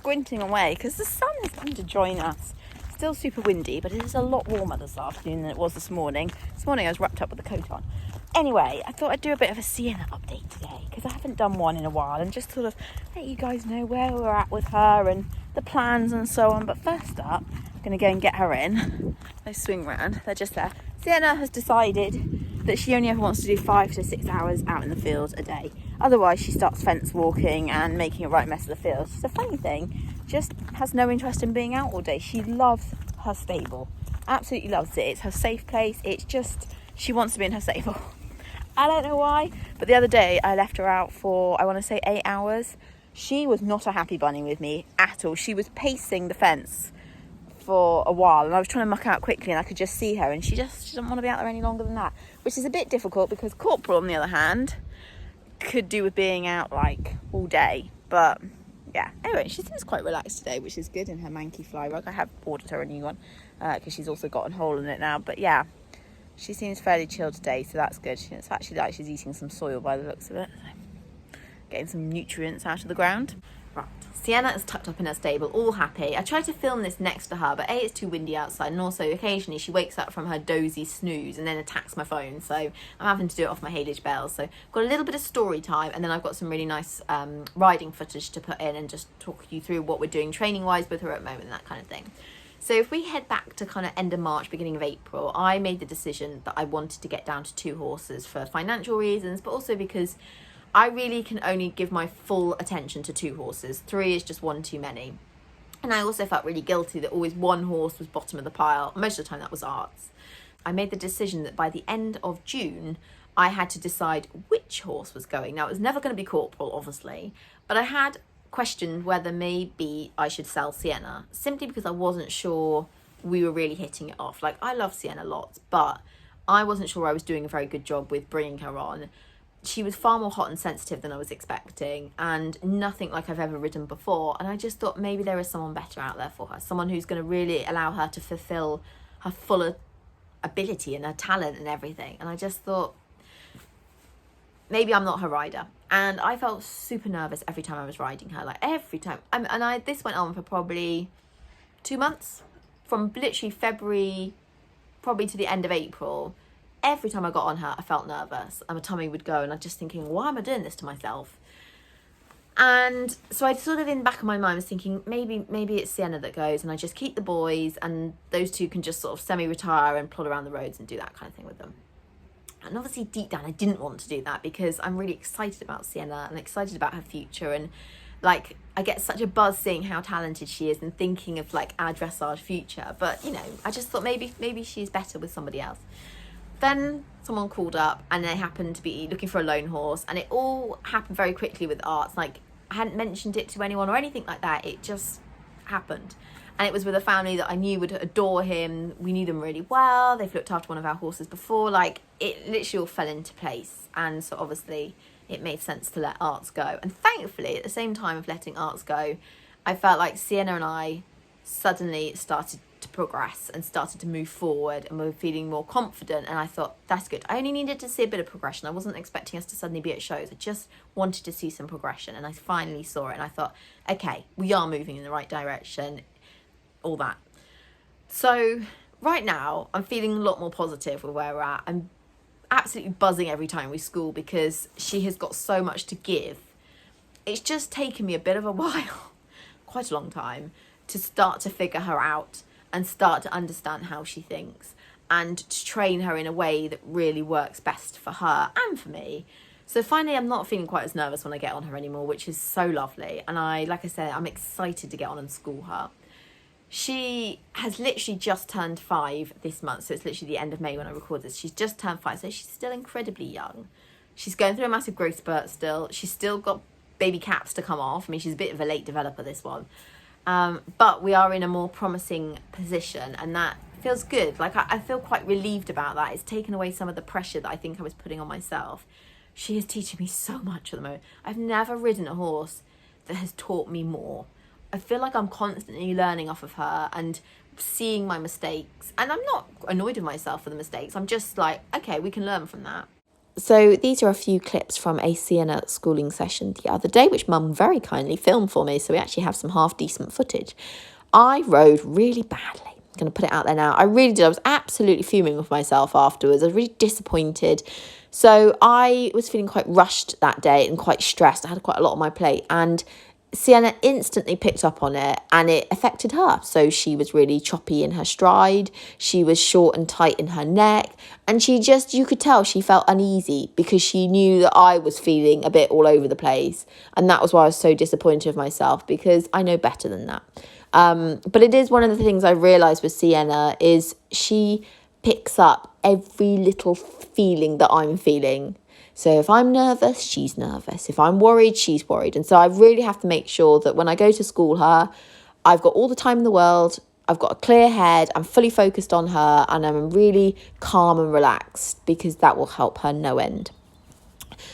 squinting away because the sun is going to join us. Still super windy, but it is a lot warmer this afternoon than it was this morning. This morning I was wrapped up with a coat on. Anyway, I thought I'd do a bit of a Sienna update today because I haven't done one in a while, and just sort of let you guys know where we're at with her and the plans and so on. But first up, I'm going to go and get her in. They swing round, they're just there. Sienna has decided that she only ever wants to do 5 to 6 hours out in the field a day. Otherwise, she starts fence walking and making a right mess of the field. It's a funny thing, just has no interest in being out all day. She loves her stable, absolutely loves it. It's her safe place. It's just, she wants to be in her stable. I don't know why, but the other day I left her out for, I want to say 8 hours. She was not a happy bunny with me at all. She was pacing the fence for a while, and I was trying to muck out quickly, and I could just see her, and she doesn't want to be out there any longer than that, which is a bit difficult because Corporal, on the other hand, could do with being out like all day. But yeah, anyway, she seems quite relaxed today, which is good, in her manky fly rug. I have ordered her a new one because she's also got a hole in it now. But yeah, she seems fairly chilled today, so that's good. It's actually like she's eating some soil by the looks of it, getting some nutrients out of the ground. Right, Sienna is tucked up in her stable, all happy. I tried to film this next to her, but A, it's too windy outside, and also occasionally she wakes up from her dozy snooze and then attacks my phone, so I'm having to do it off my haylage bells. So I've got a little bit of story time, and then I've got some really nice riding footage to put in and just talk you through what we're doing training wise with her at the moment and that kind of thing. So if we head back to kind of end of March, beginning of April, I made the decision that I wanted to get down to 2 horses for financial reasons, but also because I really can only give my full attention to 2 horses. 3 is just one too many. And I also felt really guilty that always one horse was bottom of the pile. Most of the time that was Arts. I made the decision that by the end of June, I had to decide which horse was going. Now, it was never going to be Corporal, obviously, but I had questioned whether maybe I should sell Sienna, simply because I wasn't sure we were really hitting it off. Like, I love Sienna lots, but I wasn't sure I was doing a very good job with bringing her on. She was far more hot and sensitive than I was expecting, and nothing like I've ever ridden before. And I just thought maybe there is someone better out there for her, someone who's going to really allow her to fulfill her full ability and her talent and everything. And I just thought maybe I'm not her rider. And I felt super nervous every time I was riding her, like every time. This went on for probably 2 months, from literally February probably to the end of April. Every time I got on her, I felt nervous, and my tummy would go, and I'm just thinking, why am I doing this to myself? And so I sort of, in the back of my mind, was thinking, maybe it's Sienna that goes, and I just keep the boys, and those 2 can just sort of semi-retire and plod around the roads and do that kind of thing with them. And obviously, deep down, I didn't want to do that because I'm really excited about Sienna and excited about her future, and like, I get such a buzz seeing how talented she is and thinking of like our dressage future. But you know, I just thought maybe she's better with somebody else. Then someone called up and they happened to be looking for a lone horse, and it all happened very quickly with Arts. Like, I hadn't mentioned it to anyone or anything like that. It just happened. And it was with a family that I knew would adore him. We knew them really well. They've looked after one of our horses before. Like, it literally all fell into place. And so obviously it made sense to let Arts go. And thankfully, at the same time of letting Arts go, I felt like Sienna and I suddenly started to progress and started to move forward, and we were feeling more confident. And I thought, that's good. I only needed to see a bit of progression. I wasn't expecting us to suddenly be at shows. I just wanted to see some progression, and I finally saw it, and I thought, okay, we are moving in the right direction, all that. So right now I'm feeling a lot more positive with where we're at. I'm absolutely buzzing every time we school because she has got so much to give. It's just taken me a bit of a while, quite a long time, to start to figure her out and start to understand how she thinks, and to train her in a way that really works best for her and for me. So finally, I'm not feeling quite as nervous when I get on her anymore, which is so lovely. And like I said, I'm excited to get on and school her. She has literally just turned 5 this month, so it's literally the end of May when I record this. She's just turned 5, so she's still incredibly young. She's going through a massive growth spurt still. She's still got baby caps to come off. I mean, she's a bit of a late developer, this one. But we are in a more promising position, and that feels good. Like, I feel quite relieved about that. It's taken away some of the pressure that I think I was putting on myself. She is teaching me so much at the moment. I've never ridden a horse that has taught me more. I feel like I'm constantly learning off of her and seeing my mistakes. And I'm not annoyed with myself for the mistakes. I'm just like, okay, we can learn from that. So these are a few clips from a Sienna schooling session the other day, which Mum very kindly filmed for me. So we actually have some half decent footage. I rode really badly. I'm going to put it out there now. I really did. I was absolutely fuming with myself afterwards. I was really disappointed. So I was feeling quite rushed that day and quite stressed. I had quite a lot on my plate, and Sienna instantly picked up on it, and it affected her. So she was really choppy in her stride. She was short and tight in her neck. And you could tell she felt uneasy because she knew that I was feeling a bit all over the place. And that was why I was so disappointed with myself, because I know better than that. But it is one of the things I realised with Sienna is she picks up every little feeling that I'm feeling. So if I'm nervous, she's nervous. If I'm worried, she's worried. And so I really have to make sure that when I go to school her, I've got all the time in the world. I've got a clear head. I'm fully focused on her, and I'm really calm and relaxed, because that will help her no end.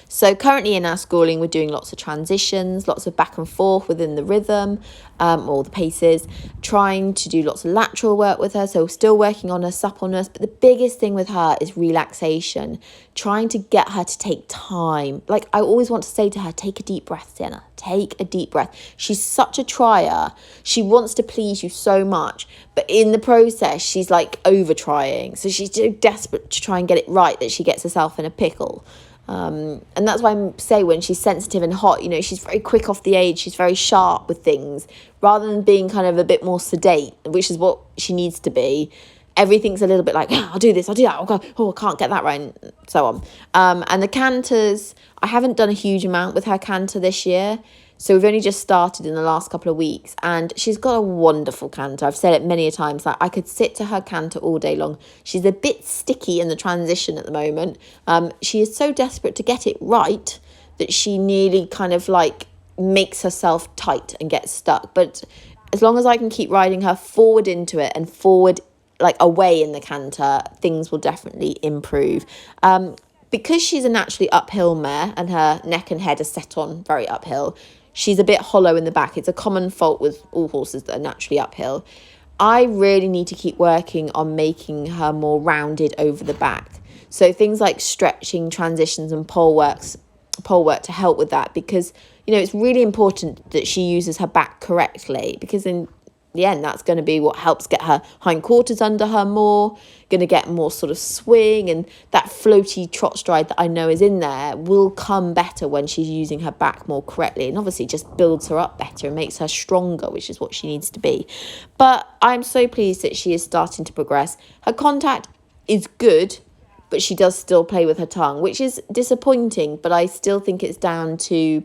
So currently in our schooling, we're doing lots of transitions, lots of back and forth within the rhythm, or the paces, trying to do lots of lateral work with her. So still working on her suppleness. But the biggest thing with her is relaxation, trying to get her to take time. Like I always want to say to her, take a deep breath, Sienna, take a deep breath. She's such a trier. She wants to please you so much. But in the process, she's like over trying. So she's so desperate to try and get it right that she gets herself in a pickle. And that's why I say when she's sensitive and hot, she's very quick off the edge. She's very sharp with things, rather than being kind of a bit more sedate, which is what she needs to be. Everything's a little bit like, I'll do this, I'll do that. I can't get that right, and so on. And the canters, I haven't done a huge amount with her canter this year. So we've only just started in the last couple of weeks, and she's got a wonderful canter. I've said it many a times, like I could sit to her canter all day long. She's a bit sticky in the transition at the moment. She is so desperate to get it right that she nearly kind of like makes herself tight and gets stuck. But as long as I can keep riding her forward into it and forward like away in the canter, things will definitely improve. Because she's a naturally uphill mare and her neck and head are set on very uphill, she's a bit hollow in the back. It's a common fault with all horses that are naturally uphill. I really need to keep working on making her more rounded over the back. So things like stretching, transitions and pole work to help with that, because, it's really important that she uses her back correctly, because in the end, that's going to be what helps get her hindquarters under her more, going to get more sort of swing, and that floaty trot stride that I know is in there will come better when she's using her back more correctly, and obviously just builds her up better and makes her stronger, which is what she needs to be. But I'm so pleased that she is starting to progress. Her contact is good, but she does still play with her tongue, which is disappointing, but I still think it's down to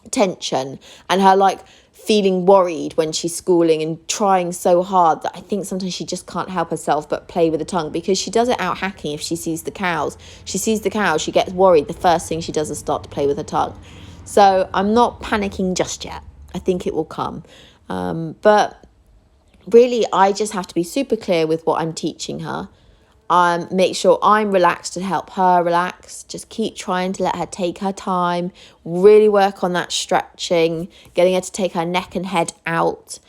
tension and her feeling worried when she's schooling and trying so hard that I think sometimes she just can't help herself but play with the tongue, because she does it out hacking. If she sees the cows, she gets worried. The first thing she does is start to play with her tongue. So I'm not panicking just yet. I think it will come. But really, I just have to be super clear with what I'm teaching her. Make sure I'm relaxed to help her relax. Just keep trying to let her take her time. Really work on that stretching, getting her to take her neck and head out.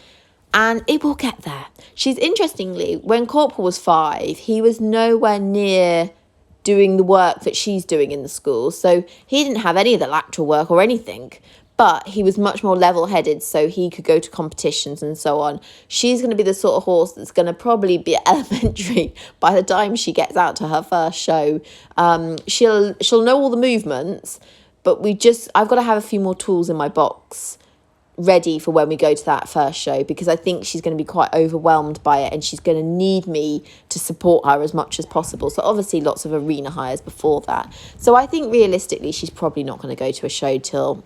And it will get there. Interestingly, when Corporal was 5, he was nowhere near doing the work that she's doing in the school. So he didn't have any of the lateral work or anything. But he was much more level-headed, so he could go to competitions and so on. She's going to be the sort of horse that's going to probably be at elementary by the time she gets out to her first show. She'll know all the movements, but I've got to have a few more tools in my box ready for when we go to that first show, because I think she's going to be quite overwhelmed by it, and she's going to need me to support her as much as possible. So obviously lots of arena hires before that. So I think realistically she's probably not going to go to a show till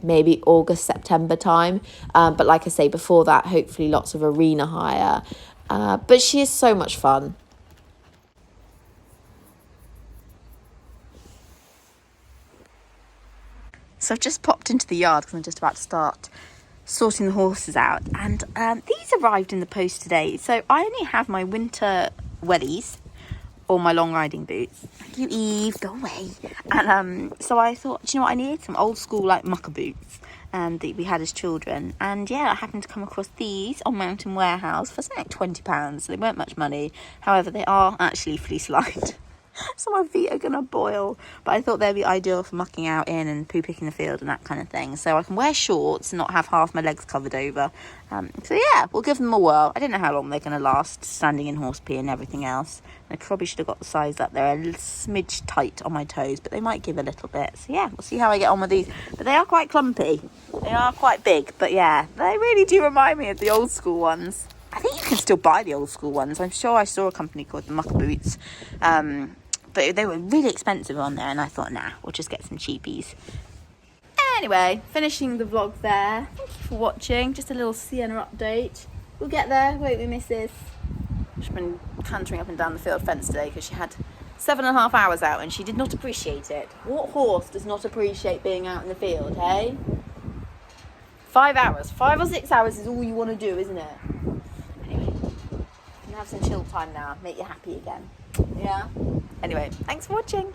maybe August, September time. But like I say, before that, hopefully lots of arena hire. But she is so much fun. So I've just popped into the yard because I'm just about to start sorting the horses out. And these arrived in the post today. So I only have my winter wellies, or my long riding boots. Thank you, Eve, go away. And so I thought, do you know what I need? Some old school mucker boots that we had as children. And yeah, I happened to come across these on Mountain Warehouse for something like £20. So they weren't much money. However, they are actually fleece lined. So my feet are gonna boil. But I thought they'd be ideal for mucking out in and poo picking the field and that kind of thing. So I can wear shorts and not have half my legs covered over. So yeah, we'll give them a whirl. I don't know how long they're gonna last, standing in horse pee and everything else. I probably should have got the size up there a little smidge tight on my toes, but they might give a little bit. So yeah, we'll see how I get on with these. But they are quite clumpy. They are quite big, but yeah, they really do remind me of the old school ones. I think you can still buy the old school ones. I'm sure I saw a company called the Muck Boots. But they were really expensive on there, and I thought, nah, we'll just get some cheapies. Anyway, finishing the vlog there. Thank you for watching. Just a little Sienna update. We'll get there, won't we, missus? She's been cantering up and down the field fence today because she had 7.5 hours out and she did not appreciate it. What horse does not appreciate being out in the field, hey? 5 hours. 5 or 6 hours is all you want to do, isn't it? Anyway, you can have some chill time now. Make you happy again. Yeah? Anyway, thanks for watching.